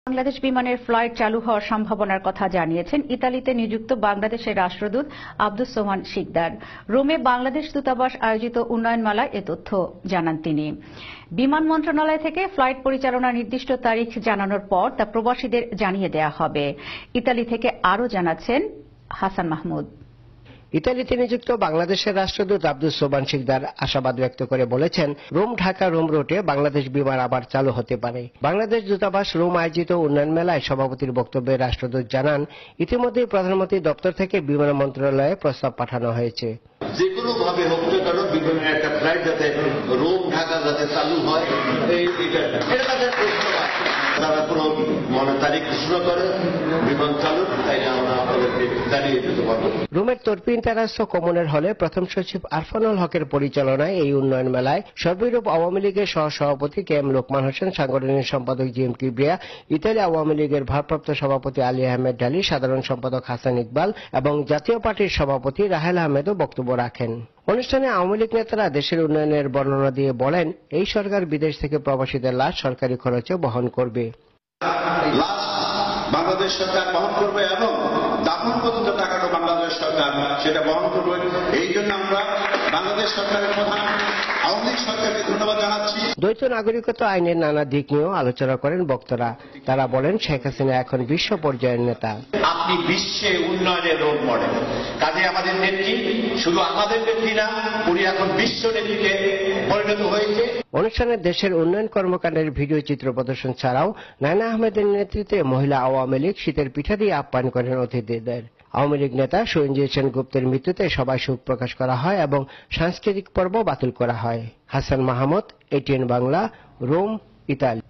বাংলাদেশ বিমানের ফ্লাইট চালু হওয়ার সম্ভাবনার কথা জানিয়েছেন ইতালিতে নিযুক্ত বাংলাদেশের রাষ্ট্রদূত আব্দুস সোবহান শিকদার। রোমে বাংলাদেশ দূতাবাস আয়োজিত উন্নয়ন মেলায় এ তথ্য জানান তিনি। বিমান মন্ত্রণালয় থেকে ফ্লাইট পরিচালনার নির্দিষ্ট তারিখ জানানোর পর তা প্রবাসীদের জানিয়ে দেওয়া হবে। ইতালি থেকে আরও জানাচ্ছেন হাসান মাহমুদ। ইতালিতে নিযুক্ত বাংলাদেশের রাষ্ট্রদূত আব্দুস সোবহান শিকদার আশাবাদ ব্যক্ত করে বলেছেন, রোম ঢাকা রোম রুটে বাংলাদেশ বিমান আবার চালু হতে পারে। বাংলাদেশ দূতাবাস রোম আয়োজিত উন্নয়ন মেলায় সভাপতির বক্তব্যে রাষ্ট্রদূত জানান, ইতিমধ্যেই প্রধানমন্ত্রী দপ্তর থেকে বিমান মন্ত্রণালয়ে প্রস্তাব পাঠানো হয়েছে। যে কোনো ভাবে হোক না কেন বিমানের একটা ফ্লাইট যাতে রোম ঢাকা যাতে চালু হয়, এটা তাদের প্রস্তাব আছে। তারা কোনো তারিখ ঘোষণা করে বিমান চালু, তাই আমরা আপনাদেরকে জানিয়ে দিতে পারবো। রোমের তরপিন তেরাস্তো কমনের হলে প্রথম সচিব আরফানুল হকের পরিচালনায় এই উন্নয়ন মেলায় সর্বইউরোপ আওয়ামী লীগের সহসভাপতি কে এম লোকমান হোসেন, সাংগঠনিক সম্পাদক জি এম কিবরিয়া, ইতালি আওয়ামী লীগের ভারপ্রাপ্ত সভাপতি আলী আহমেদ ডালি, সাধারণ সম্পাদক হাসান ইকবাল এবং জাতীয় পার্টির সভাপতি রাহেল আহমেদও বক্তব্য রাখেন। অনুষ্ঠানে আওয়ামী লীগ নেতারা দেশের উন্নয়নের বর্ণনা দিয়ে বলেন, এই সরকার বিদেশ থেকে প্রবাসীদের লাশ সরকারি খরচে বহন করবে। বাংলাদেশ সরকার বহন করবে এবং দাফন পর্যন্ত টাকাটা বাংলাদেশ সরকার সেটা বহন করবে। এই জন্য আমরা বাংলাদেশ সরকারের প্রধান আওয়ামী লীগ সরকারকে ধন্যবাদ জানাচ্ছি। দ্বৈত নাগরিকত্ব আইনের নানা দিক নিয়েও আলোচনা করেন বক্তারা। তারা বলেন, শেখ হাসিনা এখন বিশ্ব পর্যায়ের নেতা। আপনি বিশ্বে উন্নয়নের রোল মডেল। কাজে আমাদের নেত্রী শুধু আমাদের নেত্রী না, উনি এখন বিশ্ব নেত্রীতে পরিণত হয়েছে। অনুষ্ঠানে দেশের উন্নয়ন কর্মকাণ্ডের ভিডিও চিত্র প্রদর্শন ছাড়াও নায়না আহমেদের নেতৃত্বে মহিলা আওয়ামী লীগ শীতের পিঠা দিয়ে আপ্যায়ন করেন অতিথিদের। আওয়ামী লীগ নেতা সঞ্জয় সেনগুপ্তের মৃত্যুতে সবাই শোক প্রকাশ করা হয় এবং সাংস্কৃতিক পর্ব বাতিল করা হয়। Hasan Mahmud, ATN Bangla, Rome, Italy.